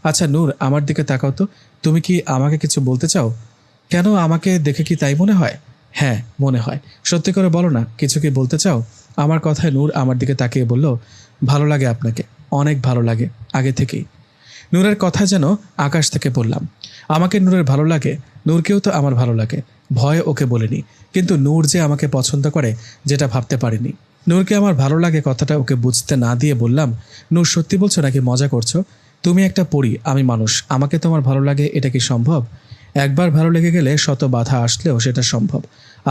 আচ্ছা নূর, আমার দিকে তাকাও তো, তুমি কি আমাকে কিছু বলতে চাও? কেন, আমাকে দেখে কি তাই মনে হয়? হ্যাঁ মনে হয়। সত্যি করে বলো না, কিছু কি বলতে চাও? আমার কথায় নূর আমার দিকে তাকিয়ে বলল, ভালো লাগে আপনাকে, অনেক ভালো লাগে, আগে থেকেই। নূরের কথা যেন আকাশ থেকে বললাম। আমাকে নূরের ভালো লাগে, নূরকেও তো আমার ভালো লাগে। ভয়ে ওকে বলিনি, কিন্তু নূর যে আমাকে পছন্দ করে যেটা ভাবতে পারিনি। নূরকে আমার ভালো লাগে কথাটা ওকে বুঝতে না দিয়ে বললাম, নূর সত্যি বলছো নাকি মজা করছো? তুমি একটা পরী, আমি মানুষ, আমাকে তোমার ভালো লাগে এটা কি সম্ভব? একবার ভালো লেগে গেলে শত বাধা আসলেও সেটা সম্ভব।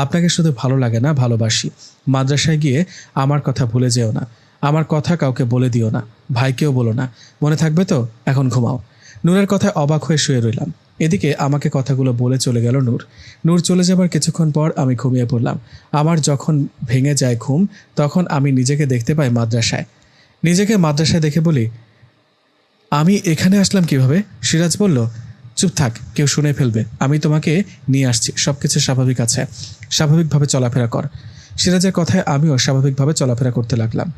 আপনাকে শুধু ভালো লাগে না, ভালোবাসি। মাদ্রাসায় গিয়ে আমার কথা ভুলে যেও না, আমার কথা কাউকে বলে দিও না, ভাইকেও বলো না, মনে থাকবে তো? এখন ঘুমাও। নূরের কথায় অবাক হয়ে শুয়ে রইলাম। এদিকে আমাকে কথাগুলো বলে চলে গেল নূর। নূর চলে যাবার কিছুক্ষণ পর আমি ঘুমিয়ে পড়লাম। আমার যখন ভেঙে যায় ঘুম, তখন আমি নিজেকে দেখতে পাই মাদ্রাসায়। নিজেকে মাদ্রাসায় দেখে বলি, আমি এখানে আসলাম কিভাবে? সিরাজ বলল, চুপ থাক, কেউ শুনে ফেলবে, আমি তোমাকে নিয়ে আসছি, সবকিছু স্বাভাবিক আছে, স্বাভাবিকভাবে চলাফেরা কর। সিরাজের কথায় আমিও স্বাভাবিকভাবে চলাফেরা করতে লাগলাম।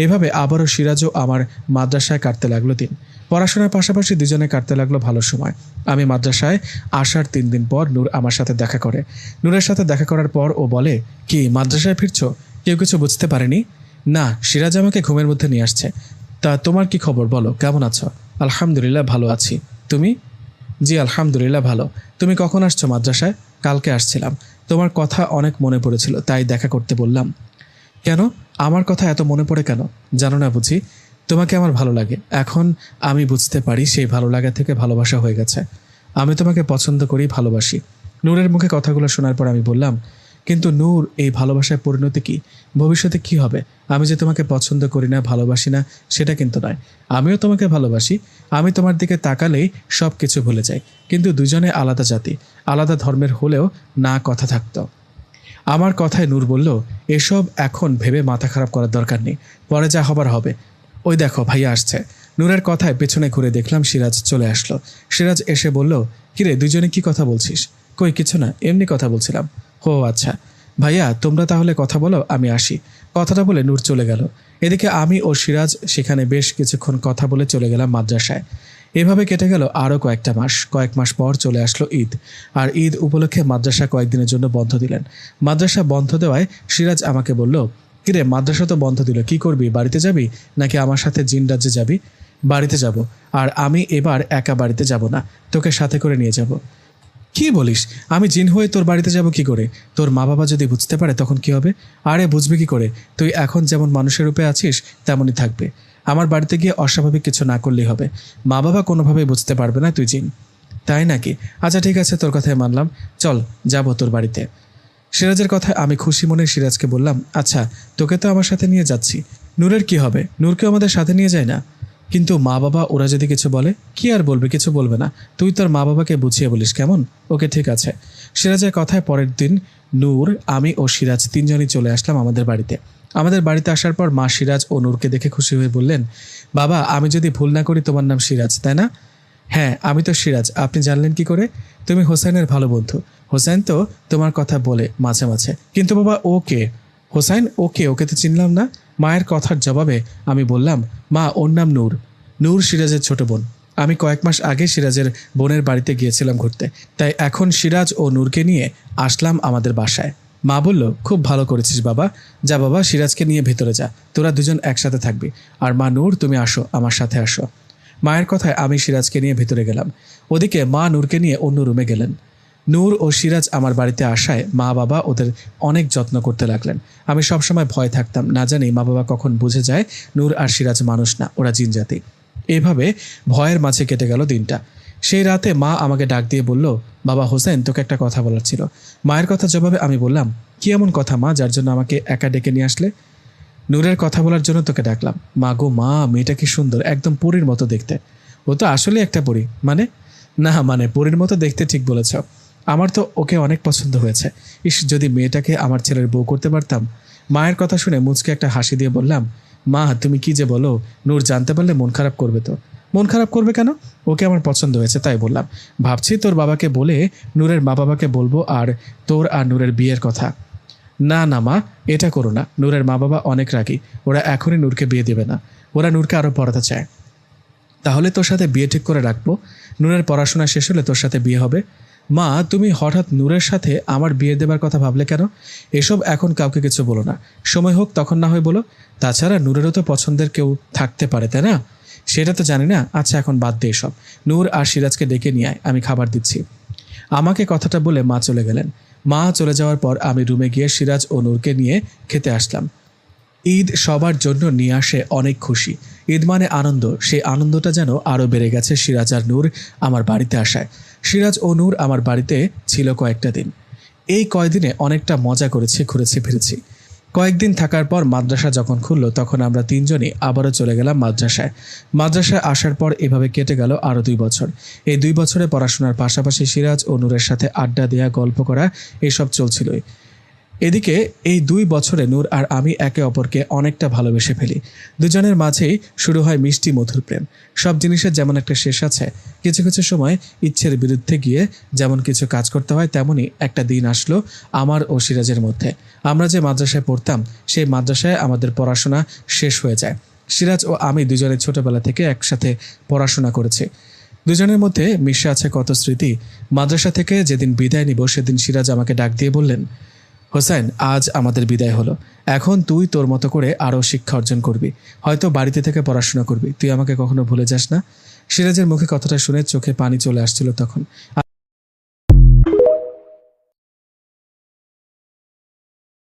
এভাবে আবারও সিরাজও আমার মাদ্রাসায় কাটতে লাগলো দিন। পড়াশোনার পাশাপাশি দুজনে কাটতে লাগলো ভালো সময়। আমি মাদ্রাসায় আসার 3 দিন পর নূর আমার সাথে দেখা করে। নূরের সাথে দেখা করার পর ও বলে, কি মাদ্রাসায় ফিরছো? কেউ কিছু বুঝতে পারেনি? না, সিরাজ আমাকে ঘুমের মধ্যে নিয়ে আসছে। তা তোমার কি খবর, বলো, কেমন আছো? আলহামদুলিল্লাহ ভালো আছি। তুমি? জি আলহামদুলিল্লাহ ভালো। তুমি কখন আসছো মাদ্রাসায়? কালকে আসছিলাম। তোমার কথা অনেক মনে পড়েছিল, তাই দেখা করতে বললাম। কেন, আমার কথা এত মনে পড়ে কেন? জানো না বুঝি? তোমাকে আমার ভালো লাগে। এখন আমি বুঝতে পারি সেই ভালো লাগা থেকে ভালোবাসা হয়ে গেছে। আমি তোমাকে পছন্দ করি, ভালোবাসি। নূরের মুখে কথাগুলো শোনার পর আমি বললাম, কিন্তু নূর, এই ভালোবাসার পরিণতি কি? ভবিষ্যতে কি হবে? আমি যে তোমাকে পছন্দ করি না, ভালোবাসি না, সেটা কিন্তু নয়। আমিও তোমাকে ভালোবাসি। আমি তোমার দিকে তাকালেই সব কিছু ভুলে যাই। কিন্তু দুজনে আলাদা জাতি, আলাদা ধর্মের হলেও না কথা থাকতো। আমার কথায় নূর বলল, এসব এখন ভেবে মাথা খারাপ করার দরকার নেই, পরে যা হবার হবে। ওই দেখো ভাইয়া আসছে। নূরের কথায় পেছনে ঘুরে দেখলাম সিরাজ চলে আসলো। সিরাজ এসে বলল, কিরে দুজনে কি কথা বলছিস? কই কিছু না, এমনি কথা বলছিলাম। ও আচ্ছা, ভাইয়া তোমরা তাহলে কথা বলো, আমি আসি। কথাটা বলে নূর চলে গেল। এদিকে আমি ও সিরাজ সেখানে বেশ কিছুক্ষণ কথা বলে চলে গেলাম মাদ্রাসায়। এভাবে কেটে গেল আরও কয়েকটা মাস। কয়েক মাস পর চলে আসলো ঈদ। আর ঈদ উপলক্ষে মাদ্রাসা কয়েকদিনের জন্য বন্ধ দিলেন। মাদ্রাসা বন্ধ দেওয়ায় সিরাজ আমাকে বলল, কিরে মাদ্রাসা তো বন্ধ দিল, কি করবি? বাড়িতে যাবি নাকি আমার সাথে জিন রাজ্যে যাবি? বাড়িতে যাব। আর আমি এবার একা বাড়িতে যাব না, তোকে সাথে করে নিয়ে যাব। কি বলিস? আমি জিন হয়ে তোর বাড়িতে যাব কি করে? তোর মা বাবা যদি বুঝতে পারে তখন কি হবে? আরে বুঝবি কি করে? তুই এখন যেমন মানুষের রূপে আছিস তেমনই থাকবে। আমার বাড়িতে গিয়ে অস্বাভাবিক কিছু না করলেই হবে। মা বাবা কোনোভাবেই বুঝতে পারবে না তুই জিন। তাই নাকি? আচ্ছা ঠিক আছে, তোর কথাই মানলাম, চল যাব তোর বাড়িতে। সিরাজের কথায় আমি খুশি মনে সিরাজকে বললাম, আচ্ছা তোকে তো আমার সাথে নিয়ে যাচ্ছি, নূরের কি হবে? নূরকেও আমাদের সাথে নিয়ে যায় না? কিন্তু মা বাবা ওরা যদি কিছু বলে? কি আর বলবে, কিছু বলবে না। তুই তোর মা বাবাকে বুঝিয়ে বলিস কেমন? ওকে ঠিক আছে। সিরাজের কথায় পরের দিন নূর, আমি ও সিরাজ তিনজনই চলে আসলাম আমাদের বাড়িতে। আমাদের বাড়িতে আসার পর মা সিরাজ ও নূরকে দেখে খুশি হয়ে বললেন, বাবা আমি যদি ভুল না করি তোমার নাম সিরাজ, তাই না? হ্যাঁ আমি তো সিরাজ, আপনি জানলেন কি করে? তুমি হোসেনের ভালো বন্ধু। হোসেন তো তোমার কথা বলে মাঝে মাঝে। কিন্তু বাবা ও কে? হোসেন ওকে, ওকে তো চিনলাম না। মায়ের কথার জবাবে আমি বললাম, মা ওর নাম নূর। নূর সিরাজের ছোট বোন। আমি কয়েক মাস আগে সিরাজের বোনের বাড়িতে গিয়েছিলাম ঘুরতে, তাই এখন সিরাজ ও নূরকে নিয়ে আসলাম আমাদের বাসায়। মা বলল, খুব ভালো করেছিস বাবা, যা বাবা সিরাজকে নিয়ে ভেতরে যা, তোরা দুজন একসাথে থাকবি। আর মা নূর তুমি আসো, আমার সাথে আসো। মায়ের কথায় আমি সিরাজকে নিয়ে ভেতরে গেলাম। ওদিকে মা নূরকে নিয়ে অন্য রুমে গেলেন। নূর ও সিরাজ আমার বাড়িতে আসায় মা বাবা ওদের অনেক যত্ন করতে লাগলেন। আমি সবসময় ভয় থাকতাম, না জানি মা বাবা কখন বুঝে যায় নূর আর সিরাজ মানুষ না, ওরা জিনজাতি। এভাবে ভয়ের মাঝে কেটে গেল দিনটা। সেই রাতে মা আমাকে ডাক দিয়ে বলল, বাবা হোসেন তোকে একটা কথা বলার ছিল। মায়ের কথা জবাবে আমি বললাম, কি এমন কথা মা যার জন্য আমাকে একা ডেকে নিয়ে আসলে? নূরের কথা বলার জন্য তোকে ডাকলাম। মা গো মা, মেয়েটা কি সুন্দর, একদম পরীর মতো দেখতে। ও তো আসলে একটা পরী। মানে? না মানে পরীর মতো দেখতে, ঠিক বলেছ। আমার তো ওকে অনেক পছন্দ হয়েছে। ইস, যদি মেয়েটাকে আমার ছেলের বউ করতে পারতাম। মায়ের কথা শুনে মুচকে একটা হাসি দিয়ে বললাম, মা তুমি কি যে বলো, নূর জানতে পারলে মন খারাপ করবে তো। মন খারাপ করবে কেন? ওকে আমার পছন্দ হয়েছে তাই বললাম। ভাবছি তোর বাবাকে বলে নূরের মা বাবাকে বলবো আর তোর আর নূরের বিয়ের কথা। না না মা, এটা করো না, নূরের মা বাবা অনেক রাগী, ওরা এখনই নূরকে বিয়ে দেবে না, ওরা নূরকে আরো পড়াতে চায়। তাহলে তোর সাথে বিয়ে ঠিক করে রাখবো। নূরের পড়াশোনা শেষ হলে তোর সাথে বিয়ে হবে। মা, তুমি হঠাৎ নূরের সাথে আমার বিয়ে দেবার কথা ভাবলে কেন? এসব এখন কাউকে কিছু বলো না, সময় হোক তখন না হয় বলো। তাছাড়া নূরেরও তো পছন্দের কেউ থাকতে পারে, তাই না? সেটা তো জানি না। আচ্ছা, এখন বাদ দে এসব। নূর আর সিরাজকে ডেকে নিয়ে আয়, আমি খাবার দিচ্ছি। আমাকে কথাটা বলে মা চলে গেলেন। মা চলে যাওয়ার পর আমি রুমে গিয়ে সিরাজ ও নূরকে নিয়ে খেতে আসলাম। ঈদ সবার জন্য নিয়ে আসে অনেক খুশি। ঈদ মানে আনন্দ, সেই আনন্দটা যেন আরও বেড়ে গেছে সিরাজ আর নূর আমার বাড়িতে আসায়। সিরাজ ও নূর আমার বাড়িতে ছিল কয়েকটা দিন। এই কয়দিনে অনেকটা মজা করেছি, ঘুরেছি ফিরেছি। কয়েকদিন থাকার পর মাদ্রাসা যখন খুলল তখন আমরা তিনজনই আবারও চলে গেলাম মাদ্রাসায়। মাদ্রাসায় আসার পর এভাবে কেটে গেল আরও 2 বছর। এই 2 বছরে পড়াশোনার পাশাপাশি সিরাজ ও নূরের সাথে আড্ডা দেওয়া, গল্প করা এসব চলছিলই। এদিকে এই 2 বছরে নূর আর আমি একে অপরকে অনেকটা ভালোবেসে ফেলি। দুজনের মাঝেই শুরু হয় মিষ্টি মধুর প্রেম। সব জিনিসের যেমন একটা শেষ আছে, কিছু কিছু সময় ইচ্ছের বিরুদ্ধে গিয়ে যেমন কিছু কাজ করতে হয়, তেমনই একটা দিন আসলো আমার ও সিরাজের মধ্যে। আমরা যে মাদ্রাসায় পড়তাম সেই মাদ্রাসায় আমাদের পড়াশোনা শেষ হয়ে যায়। সিরাজ ও আমি দুজনে ছোটবেলা থেকে একসাথে পড়াশোনা করেছি। দুজনের মধ্যে মিশে আছে কত স্মৃতি। মাদ্রাসা থেকে যেদিন বিদায় নিব সেদিন সিরাজ আমাকে ডাক দিয়ে বললেন, হোসেন, আজ আমাদের বিদায় হলো। এখন তুই তোর মতো করে আরও শিক্ষা অর্জন করবি, হয়তো বাড়িতে থেকে পড়াশোনা করবি। তুই আমাকে কখনো ভুলে যাস না। সিরাজের মুখে কথাটা শুনে চোখে পানি চলে আসছিল তখন।